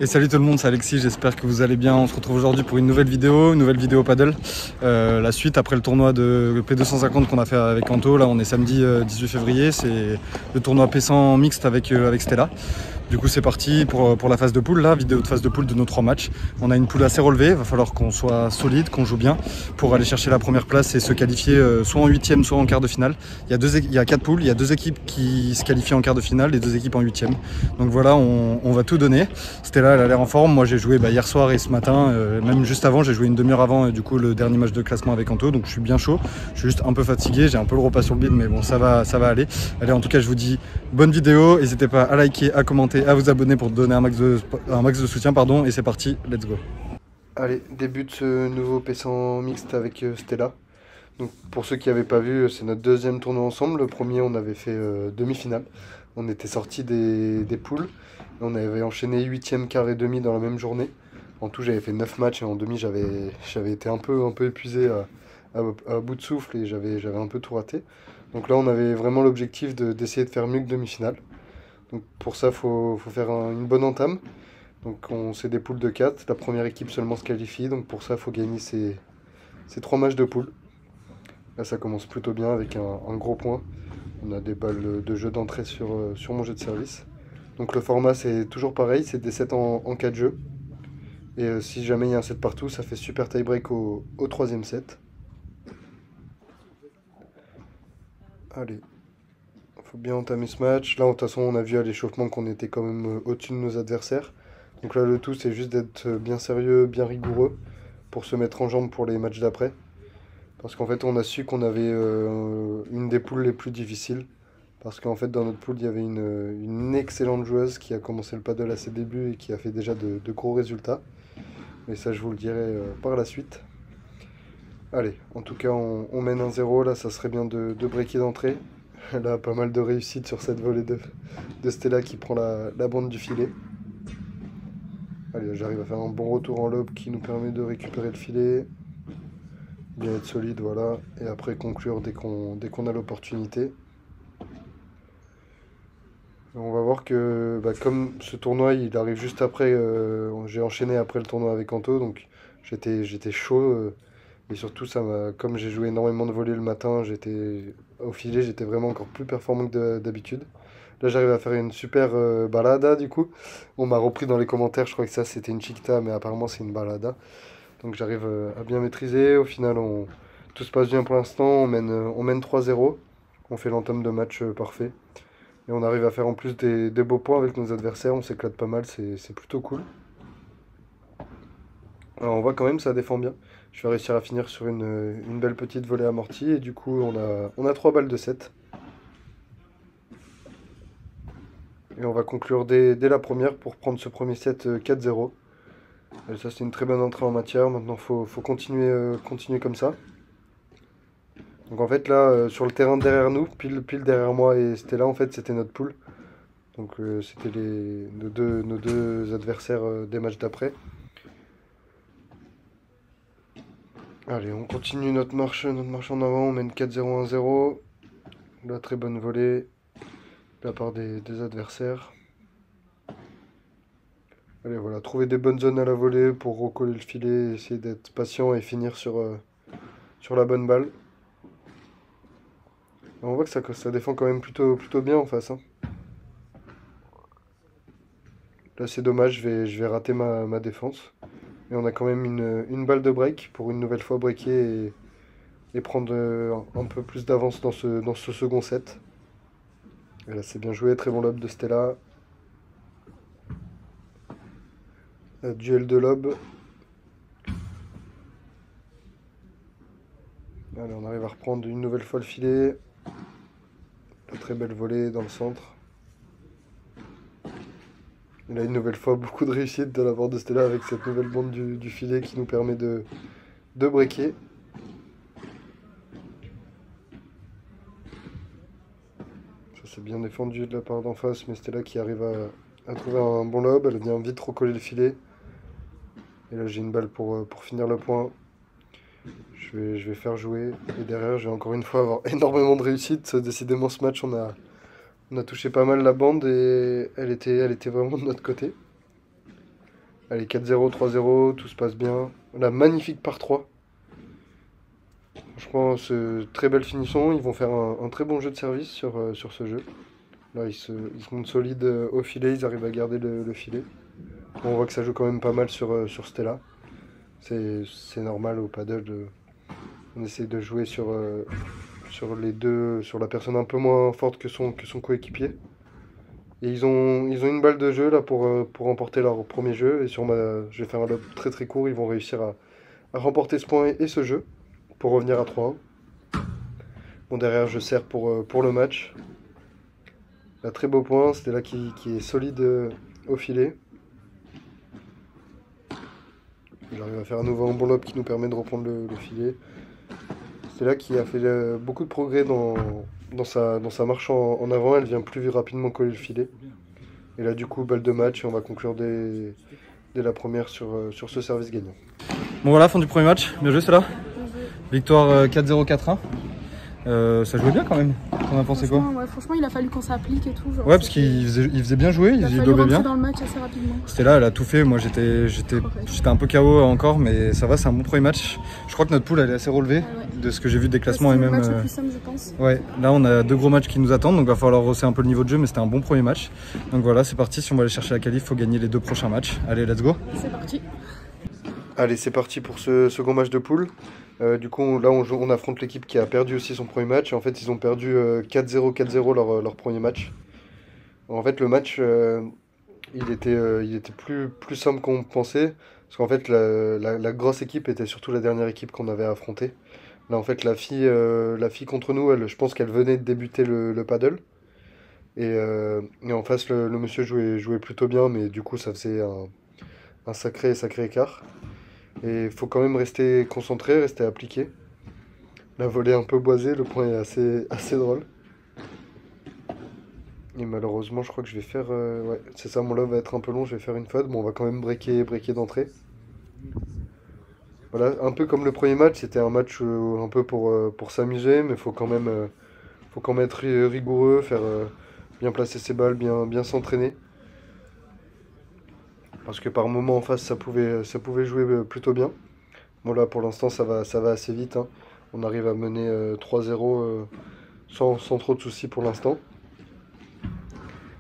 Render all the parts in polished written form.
Et salut tout le monde, c'est Alexis, j'espère que vous allez bien. On se retrouve aujourd'hui pour une nouvelle vidéo paddle. La suite après le tournoi de P250 qu'on a fait avec Anto. Là on est samedi 18 février, c'est le tournoi P100 mixte avec Stella. Du coup c'est parti pour la phase de poule, là, vidéo de phase de poule de nos 3 matchs. On a une poule assez relevée, il va falloir qu'on soit solide, qu'on joue bien pour aller chercher la première place et se qualifier soit en 8e, soit en quart de finale. Il y a 4 poules, il y a 2 équipes qui se qualifient en quart de finale et 2 équipes en 8e. Donc voilà, on va tout donner. Stella elle a l'air en forme, moi j'ai joué hier soir et ce matin, même juste avant, j'ai joué une demi-heure avant du coup le dernier match de classement avec Anto, donc je suis bien chaud, je suis juste un peu fatigué, j'ai un peu le repas sur le bide mais bon ça va aller. Allez, en tout cas je vous dis bonne vidéo, n'hésitez pas à liker, à commenter, à vous abonner pour donner un max de soutien pardon, et c'est parti, let's go. Allez, début de ce nouveau P100 mixte avec Stella. Donc pour ceux qui n'avaient pas vu, c'est notre deuxième tournoi ensemble. Le premier, on avait fait demi-finale. On était sortis des poules. On avait enchaîné 8e, quart et demi dans la même journée. En tout, j'avais fait 9 matchs et en demi, j'avais été un peu épuisé à bout de souffle et j'avais un peu tout raté. Donc là, on avait vraiment l'objectif d'essayer de faire mieux que demi-finale. Donc pour ça, il faut faire une bonne entame. Donc c'est des poules de 4. La première équipe seulement se qualifie. Donc pour ça, il faut gagner ces 3 matchs de poule. Là, ça commence plutôt bien avec un gros point. On a des balles de jeu d'entrée sur mon jeu de service. Donc le format, c'est toujours pareil, c'est des 7 en 4 jeux. Et si jamais il y a un set partout, ça fait super tie-break au troisième set. Allez, faut bien entamer ce match. Là, de toute façon, on a vu à l'échauffement qu'on était quand même au-dessus de nos adversaires. Donc là, le tout, c'est juste d'être bien sérieux, bien rigoureux pour se mettre en jambe pour les matchs d'après. Parce qu'en fait, on a su qu'on avait une des poules les plus difficiles. Parce qu'en fait, dans notre poule, il y avait une excellente joueuse qui a commencé le paddle à ses débuts et qui a fait déjà de gros résultats. Mais ça, je vous le dirai par la suite. Allez, en tout cas, on mène 1-0. Là, ça serait bien de breaker d'entrée. Là, pas mal de réussite sur cette volée de Stella qui prend la bande du filet. Allez, j'arrive à faire un bon retour en lob qui nous permet de récupérer le filet. Bien être solide, voilà. Et après conclure dès qu'on a l'opportunité. On va voir que comme ce tournoi il arrive juste après, j'ai enchaîné après le tournoi avec Anto, donc j'étais chaud. Et surtout, comme j'ai joué énormément de volées le matin, au filet, j'étais vraiment encore plus performant que d'habitude. Là, j'arrive à faire une super balada du coup. On m'a repris dans les commentaires, je crois que ça c'était une chiquita, mais apparemment c'est une balada. Donc j'arrive à bien maîtriser. Au final, tout se passe bien pour l'instant. On mène 3-0. On fait l'entame de match parfait. Et on arrive à faire en plus des beaux points avec nos adversaires. On s'éclate pas mal, c'est plutôt cool. Alors on voit quand même ça défend bien. Je vais réussir à finir sur une belle petite volée amortie. Et du coup, on a 3 balles de 7. Et on va conclure dès la première pour prendre ce premier set 4-0. Et ça, c'est une très bonne entrée en matière. Maintenant, il faut continuer comme ça. Donc en fait, là, sur le terrain derrière nous, pile derrière moi et Stella, en fait, c'était notre poule. Donc c'était nos deux adversaires des matchs d'après. Allez, on continue notre marche en avant. On mène 4-0, 1-0. La très bonne volée de la part des adversaires. Allez, voilà, trouver des bonnes zones à la volée pour recoller le filet, essayer d'être patient et finir sur la bonne balle. Et on voit que ça défend quand même plutôt bien en face, hein. Là, c'est dommage, je vais rater ma défense. Et on a quand même une balle de break pour une nouvelle fois breaker et prendre un peu plus d'avance dans ce second set. Et là, c'est bien joué, très bon lob de Stella. Duel de lob. Allez, on arrive à reprendre une nouvelle fois le filet. La très belle volée dans le centre. Et là, une nouvelle fois, beaucoup de réussite de la part de Stella avec cette nouvelle bande du filet qui nous permet de breaker. Ça, c'est bien défendu de la part d'en face, mais Stella qui arrive à trouver un bon lob. Elle vient vite recoller le filet. Et là, j'ai une balle pour finir le point. Je vais faire jouer. Et derrière, je vais encore une fois avoir énormément de réussite. Décidément, ce match, on a touché pas mal la bande et elle était vraiment de notre côté. Allez, 4-0, 3-0, tout se passe bien. La magnifique par 3. Franchement, très belle finition. Ils vont faire un très bon jeu de service sur ce jeu. Là, ils se montent solides au filet, ils arrivent à garder le filet. On voit que ça joue quand même pas mal sur Stella. C'est normal au paddle. On essaie de jouer sur les deux, sur la personne un peu moins forte que son coéquipier. Et ils ont une balle de jeu là pour remporter leur premier jeu. Et je vais faire un lob très très court. Ils vont réussir à remporter ce point et ce jeu pour revenir à 3-1. Bon, derrière, je sers pour le match. Un très beau point. C'était là qui est solide au filet. J'arrive à faire un nouveau bon lob qui nous permet de reprendre le filet. C'est là qui a fait beaucoup de progrès dans sa marche en avant. Elle vient plus rapidement coller le filet. Et là, du coup, balle de match et on va conclure dès la première sur ce service gagnant. Bon voilà, fin du premier match. Bien joué, c'est là. Victoire 4-0, 4-1. Ça jouait bien quand même. T'en as pensé quoi? Ouais, franchement, il a fallu qu'on s'applique et tout. Genre, ouais, parce qu'il faisait bien jouer, il lobait bien. Dans le match assez rapidement. C'était là, elle a tout fait. Moi, j'étais un peu KO encore, mais ça va, c'est un bon premier match. Je crois que notre poule, elle est assez relevée de ce que j'ai vu des classements et même. C'est le match le plus simple, je pense. Ouais, là, on a 2 gros matchs qui nous attendent, donc il va falloir rehausser un peu le niveau de jeu, mais c'était un bon premier match. Donc voilà, c'est parti. Si on va aller chercher la qualif, il faut gagner les 2 prochains matchs. Allez, let's go. C'est parti. Allez, c'est parti pour ce second match de poule. Du coup, là, on affronte l'équipe qui a perdu aussi son premier match. En fait, ils ont perdu 4-0, 4-0 leur premier match. En fait, le match, il était plus simple qu'on pensait. Parce qu'en fait, la grosse équipe était surtout la dernière équipe qu'on avait affrontée. Là, en fait, la fille contre nous, je pense qu'elle venait de débuter le paddle. Et en face, le monsieur jouait plutôt bien, mais du coup, ça faisait un sacré écart. Et il faut quand même rester concentré, rester appliqué. La volée un peu boisée, le point est assez drôle. Et malheureusement, je crois que je vais faire... ouais, c'est ça, mon lob va être un peu long, je vais faire une faute. Bon, on va quand même breaker d'entrée. Voilà, un peu comme le premier match, c'était un match un peu pour s'amuser, mais il faut quand même être rigoureux, bien placer ses balles, bien s'entraîner. Parce que par moment en face, ça pouvait jouer plutôt bien. Bon là, pour l'instant, ça va assez vite, hein. On arrive à mener 3-0 sans trop de soucis pour l'instant.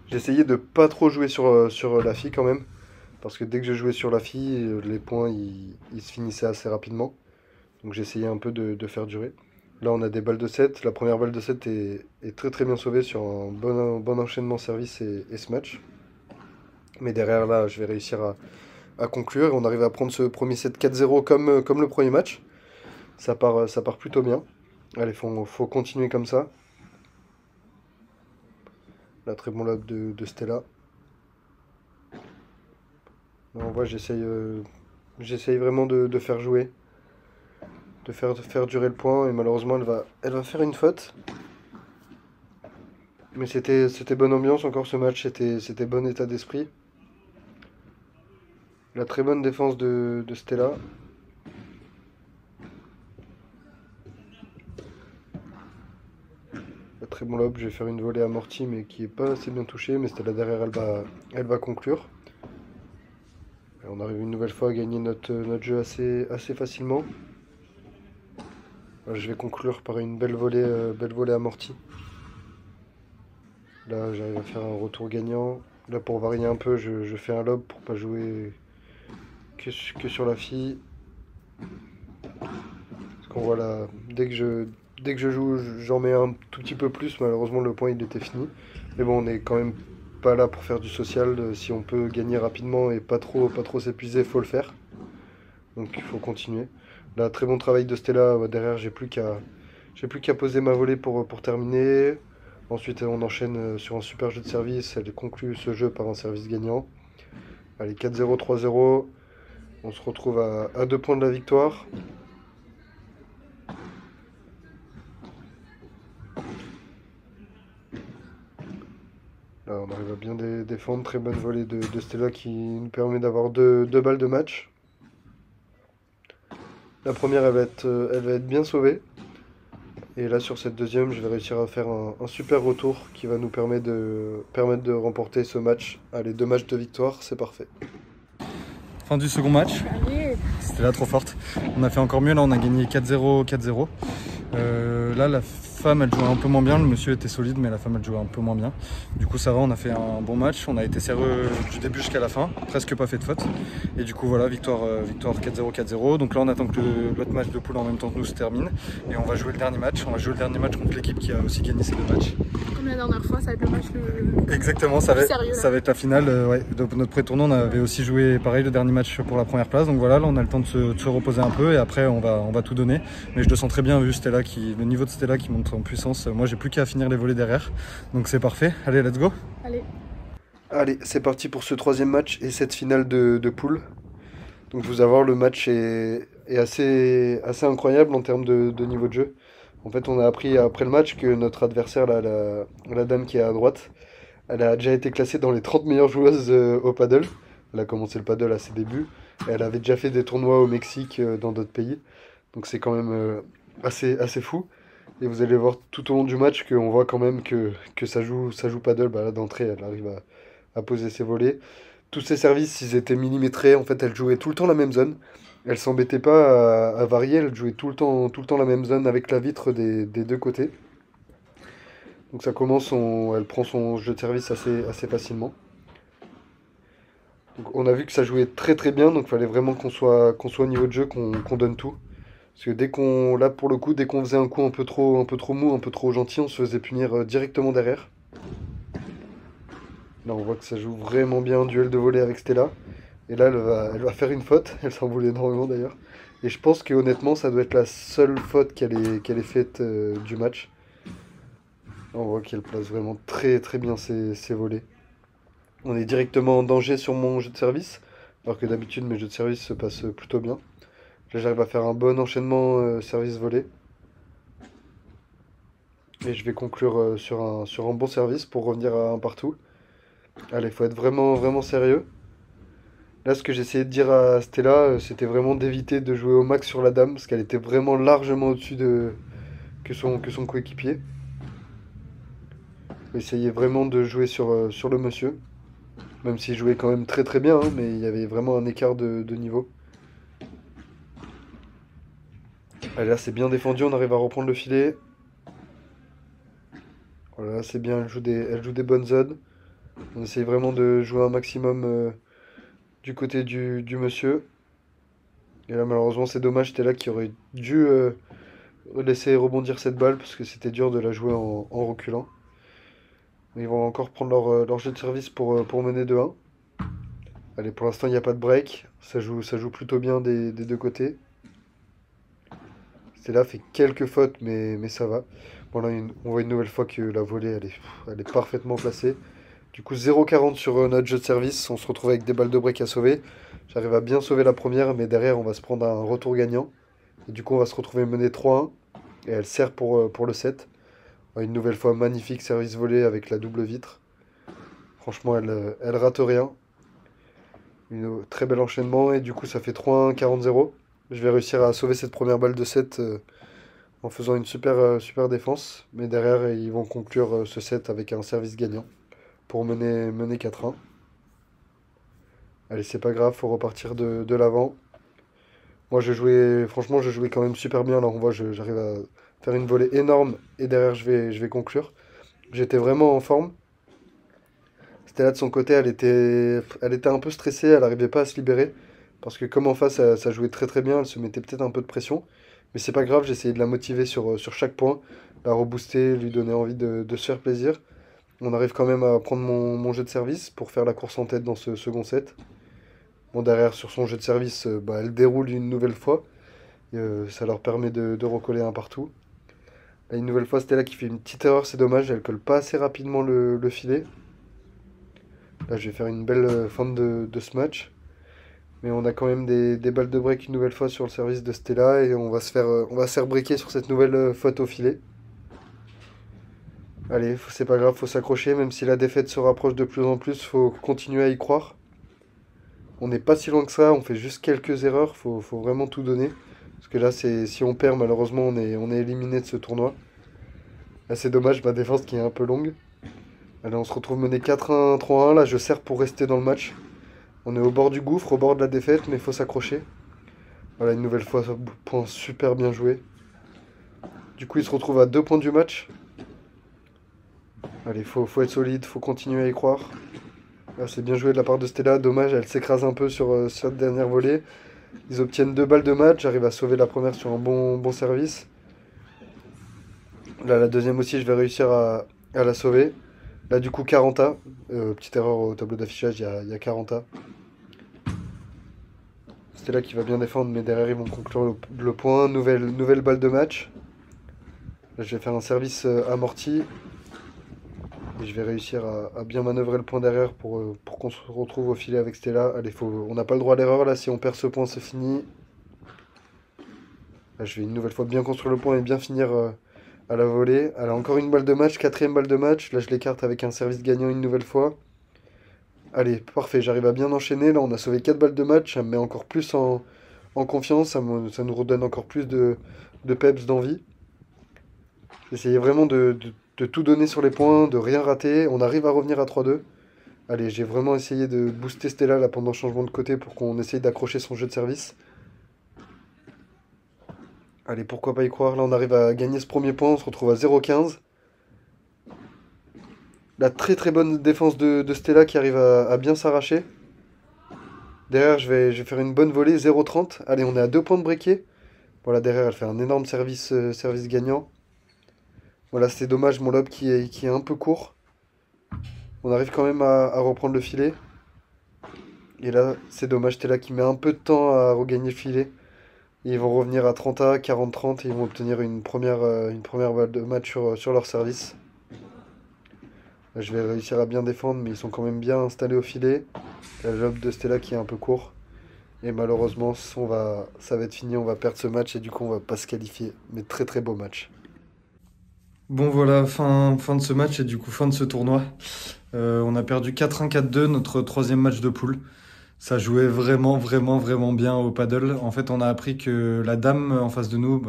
J'ai essayé de pas trop jouer sur la fille quand même. Parce que dès que je jouais sur la fille, les points ils se finissaient assez rapidement. Donc j'ai essayé un peu de faire durer. Là, on a des balles de 7. La première balle de 7 est très très bien sauvée sur un bon enchaînement service et smash. Mais derrière, là, je vais réussir à conclure. Et on arrive à prendre ce premier set 4-0 comme le premier match. Ça part plutôt bien. Allez, faut continuer comme ça. Là, très bon lob de Stella. Là, on voit, j'essaye vraiment de faire jouer. De faire durer le point. Et malheureusement, elle va faire une faute. Mais c'était bonne ambiance encore ce match. C'était bon état d'esprit. La très bonne défense de Stella. La très bon lob, je vais faire une volée amortie mais qui est pas assez bien touchée. Mais Stella derrière, elle va conclure. Et on arrive une nouvelle fois à gagner notre jeu assez facilement. Là, je vais conclure par une belle volée amortie. Là, j'arrive à faire un retour gagnant. Là, pour varier un peu, je fais un lob pour pas jouer que sur la fille. Parce qu'on voit là, dès que je joue, j'en mets un tout petit peu plus. Malheureusement, le point il était fini. Mais bon, on est quand même pas là pour faire du social. Si on peut gagner rapidement et pas trop s'épuiser, faut le faire. Donc il faut continuer. Là, très bon travail de Stella. Derrière, j'ai plus qu'à poser ma volée pour terminer. Ensuite, on enchaîne sur un super jeu de service. Elle conclut ce jeu par un service gagnant. Allez, 4-0, 3-0. On se retrouve à 2 points de la victoire. Là, on arrive à bien défendre. Très bonne volée de Stella qui nous permet d'avoir deux balles de match. La première, elle va être bien sauvée. Et là, sur cette deuxième, je vais réussir à faire un super retour qui va nous permettre de remporter ce match. Allez, 2 matchs de victoire, c'est parfait. Fin du second match. Allez. C'était là trop forte. On a fait encore mieux, là on a gagné 4-0, 4-0. Là la femme elle jouait un peu moins bien, le monsieur était solide mais la femme elle jouait un peu moins bien. Du coup ça va, on a fait un bon match, on a été sérieux du début jusqu'à la fin, presque pas fait de faute. Et du coup voilà, victoire 4-0, 4-0. Donc là on attend que l'autre match de poule en même temps que nous se termine. Et on va jouer le dernier match, contre l'équipe qui a aussi gagné ces 2 matchs. Comme la dernière fois, ça va être le match le Exactement, ça va être la finale. Ouais. De notre pré-tournoi, on avait aussi joué pareil le dernier match pour la première place. Donc voilà, là on a le temps de se reposer un peu et après on va tout donner. Mais je le sens très bien vu Stella le niveau de Stella qui monte en puissance. Moi j'ai plus qu'à finir les volets derrière. Donc c'est parfait. Allez, let's go. Allez, c'est parti pour ce 3e match et cette finale de poule. Donc vous allez voir, le match est assez incroyable en termes de niveau de jeu. En fait, on a appris après le match que notre adversaire, là, la dame qui est à droite, elle a déjà été classée dans les 30 meilleures joueuses au paddle. Elle a commencé le paddle à ses débuts. Et elle avait déjà fait des tournois au Mexique, dans d'autres pays. Donc c'est quand même assez fou. Et vous allez voir tout au long du match qu'on voit quand même que ça joue paddle. Bah, là, d'entrée, elle arrive à poser ses volets. Tous ses services, ils étaient millimétrés. En fait, elle jouait tout le temps la même zone. Elle s'embêtait pas à varier. Elle jouait tout le temps la même zone avec la vitre des 2 côtés. Donc ça commence, elle prend son jeu de service assez facilement. Donc on a vu que ça jouait très très bien. Donc il fallait vraiment qu'on soit au niveau de jeu, qu'on donne tout. Parce que là pour le coup, dès qu'on faisait un coup un peu trop mou, un peu trop gentil, on se faisait punir directement derrière. Là on voit que ça joue vraiment bien, duel de volée avec Stella. Et là elle va faire une faute, elle s'en voulait énormément d'ailleurs. Et je pense que honnêtement ça doit être la seule faute qu'elle ait faite du match. Là, on voit qu'elle place vraiment très très bien ses volets. On est directement en danger sur mon jeu de service. Alors que d'habitude mes jeux de service se passent plutôt bien. Là j'arrive à faire un bon enchaînement service-volée. Et je vais conclure sur un bon service pour revenir à un partout. Allez, il faut être vraiment sérieux. Là, ce que j'essayais de dire à Stella, c'était vraiment d'éviter de jouer au max sur la dame, parce qu'elle était vraiment largement au-dessus que son coéquipier. Essayez vraiment de jouer sur le monsieur. Même s'il jouait quand même très très bien, hein, mais il y avait vraiment un écart de niveau. Allez, là c'est bien défendu, on arrive à reprendre le filet. Voilà, c'est bien, elle joue des bonnes zones. On essaye vraiment de jouer un maximum du côté du monsieur. Et là malheureusement c'est dommage, c'était là qui aurait dû laisser rebondir cette balle parce que c'était dur de la jouer en reculant. Ils vont encore prendre leur jeu de service pour mener 2-1. Allez, pour l'instant il n'y a pas de break, ça joue plutôt bien des 2 côtés. Stella fait quelques fautes mais ça va. Bon là on voit une nouvelle fois que la volée elle est parfaitement placée. Du coup 0,40 sur notre jeu de service, on se retrouve avec des balles de break à sauver. J'arrive à bien sauver la première, mais derrière on va se prendre un retour gagnant. Et du coup on va se retrouver mené 3-1. Et elle sert pour le 7. Une nouvelle fois magnifique service volé avec la double vitre. Franchement elle rate rien. Un très bel enchaînement et du coup ça fait 3-1, 40-0. Je vais réussir à sauver cette première balle de 7 en faisant une super défense. Mais derrière ils vont conclure ce 7 avec un service gagnant pour mener 4-1. Allez, c'est pas grave, faut repartir de l'avant. Moi, franchement, je jouais quand même super bien. Là, on voit, j'arrive à faire une volée énorme et derrière, je vais conclure. J'étais vraiment en forme. Stella, de son côté, elle était un peu stressée, elle n'arrivait pas à se libérer. Parce que comme en face, ça jouait très très bien, elle se mettait peut-être un peu de pression. Mais c'est pas grave, j'essayais de la motiver sur chaque point, la rebooster, lui donner envie de se faire plaisir. On arrive quand même à prendre mon jeu de service pour faire la course en tête dans ce second set. Bon, derrière, sur son jeu de service, elle déroule une nouvelle fois. Ça leur permet de recoller un partout. Là, une nouvelle fois, Stella qui fait une petite erreur, c'est dommage, elle colle pas assez rapidement le filet. Là, je vais faire une belle fin de ce match. Mais on a quand même des balles de break une nouvelle fois sur le service de Stella et on va se faire breaker sur cette nouvelle faute au filet. Allez, c'est pas grave, faut s'accrocher, même si la défaite se rapproche de plus en plus, faut continuer à y croire. On n'est pas si loin que ça, on fait juste quelques erreurs, faut vraiment tout donner. Parce que là, si on perd, malheureusement, on est éliminé de ce tournoi. Là, c'est dommage, ma défense qui est un peu longue. Allez, on se retrouve mené 4-1, 3-1, là je sers pour rester dans le match. On est au bord du gouffre, au bord de la défaite, mais il faut s'accrocher. Voilà, une nouvelle fois, point super bien joué. Du coup, il se retrouve à 2 points du match. Allez, faut être solide, faut continuer à y croire. Là, c'est bien joué de la part de Stella. Dommage, elle s'écrase un peu sur cette dernière volée. Ils obtiennent 2 balles de match. J'arrive à sauver la première sur un bon service. Là, la deuxième aussi, je vais réussir à la sauver. Là, du coup, 40A. Petite erreur au tableau d'affichage, il y a 40A. Stella qui va bien défendre, mais derrière, ils vont conclure le point. Nouvelle balle de match. Là, je vais faire un service amorti. Et je vais réussir à bien manœuvrer le point derrière pour qu'on se retrouve au filet avec Stella. Allez, on n'a pas le droit à l'erreur là, si on perd ce point, c'est fini. Là, je vais une nouvelle fois bien construire le point et bien finir à la volée. Allez, encore une balle de match, 4e balle de match. Là, je l'écarte avec un service gagnant une nouvelle fois. Allez, parfait, j'arrive à bien enchaîner. Là, on a sauvé 4 balles de match. Ça me met encore plus en confiance. Ça nous redonne encore plus de peps, d'envie. J'essayais vraiment de tout donner sur les points, de rien rater. On arrive à revenir à 3-2. Allez, j'ai vraiment essayé de booster Stella là pendant le changement de côté pour qu'on essaye d'accrocher son jeu de service. Allez, pourquoi pas y croire. Là, on arrive à gagner ce premier point. On se retrouve à 0-15. La très très bonne défense de Stella qui arrive à bien s'arracher. Derrière, je vais faire une bonne volée. 0-30. Allez, on est à 2 points de breaké. Voilà, derrière, elle fait un énorme service gagnant. Voilà, c'est dommage, mon lob qui est un peu court. On arrive quand même à reprendre le filet. Et là, c'est dommage, Stella qui met un peu de temps à regagner le filet. Et ils vont revenir à 30A, 40-30 et ils vont obtenir une première balle de match sur leur service. Là, je vais réussir à bien défendre, mais ils sont quand même bien installés au filet. La lob de Stella qui est un peu court. Et malheureusement, ça va être fini, on va perdre ce match et du coup, on va pas se qualifier. Mais très très beau match. Bon voilà, fin de ce match et du coup fin de ce tournoi. On a perdu 4-1, 4-2, notre 3e match de poule. Ça jouait vraiment bien au paddle. En fait, on a appris que la dame en face de nous,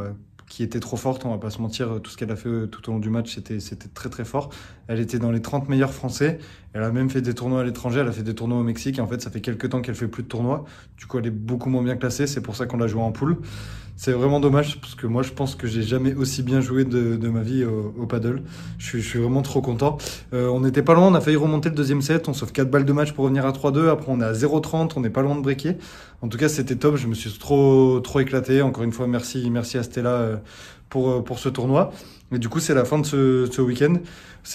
qui était trop forte, on va pas se mentir, tout ce qu'elle a fait tout au long du match, c'était très très fort. Elle était dans les 30 meilleurs français. Elle a même fait des tournois à l'étranger, elle a fait des tournois au Mexique. Et en fait, ça fait quelques temps qu'elle fait plus de tournois. Du coup, elle est beaucoup moins bien classée. C'est pour ça qu'on l'a joué en poule. C'est vraiment dommage parce que moi, je pense que j'ai jamais aussi bien joué de ma vie au paddle. Je suis vraiment trop content. On n'était pas loin, on a failli remonter le 2e set. On sauve 4 balles de match pour revenir à 3-2. Après, on est à 0-30, on n'est pas loin de breaker. En tout cas, c'était top. Je me suis trop éclaté. Encore une fois, merci à Stella pour ce tournoi. Et du coup, c'est la fin de ce week-end.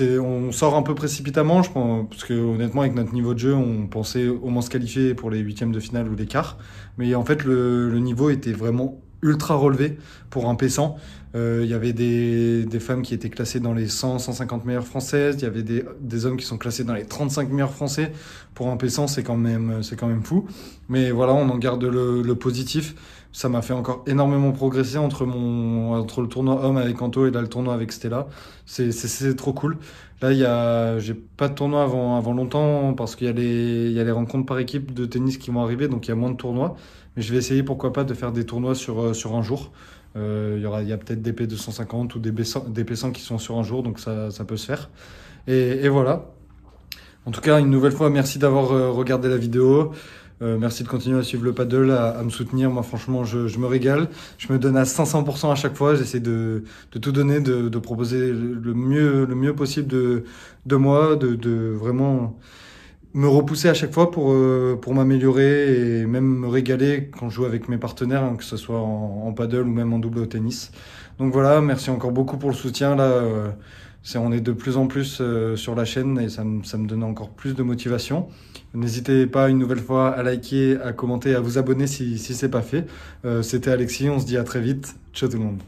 On sort un peu précipitamment, je pense, parce que honnêtement, avec notre niveau de jeu, on pensait au moins se qualifier pour les 8e de finale ou les quarts. Mais en fait, le niveau était vraiment ultra relevé pour un P100. Il y avait des femmes qui étaient classées dans les 100-150 meilleures françaises. Il y avait des hommes qui sont classés dans les 35 meilleurs français. Pour un P100, c'est quand même fou. Mais voilà, on en garde le positif. Ça m'a fait encore énormément progresser entre le tournoi homme avec Anto et là le tournoi avec Stella. C'est trop cool. Là, j'ai pas de tournoi avant longtemps parce qu'il y a les rencontres par équipe de tennis qui vont arriver, donc il y a moins de tournois. Mais je vais essayer, pourquoi pas, de faire des tournois sur un jour. Il y a peut-être des P250 ou des P100 qui sont sur un jour, donc ça peut se faire. Et voilà. En tout cas, une nouvelle fois, merci d'avoir regardé la vidéo. Merci de continuer à suivre le paddle, à me soutenir. Moi, franchement, je me régale. Je me donne à 500% à chaque fois. J'essaie de tout donner, de proposer le mieux possible de moi, de vraiment me repousser à chaque fois pour m'améliorer et même me régaler quand je joue avec mes partenaires, hein, que ce soit en paddle ou même en double au tennis. Donc voilà, merci encore beaucoup pour le soutien. Là, on est de plus en plus sur la chaîne et ça me donne encore plus de motivation. N'hésitez pas une nouvelle fois à liker, à commenter, à vous abonner si c'est pas fait. C'était Alexis, on se dit à très vite. Ciao tout le monde.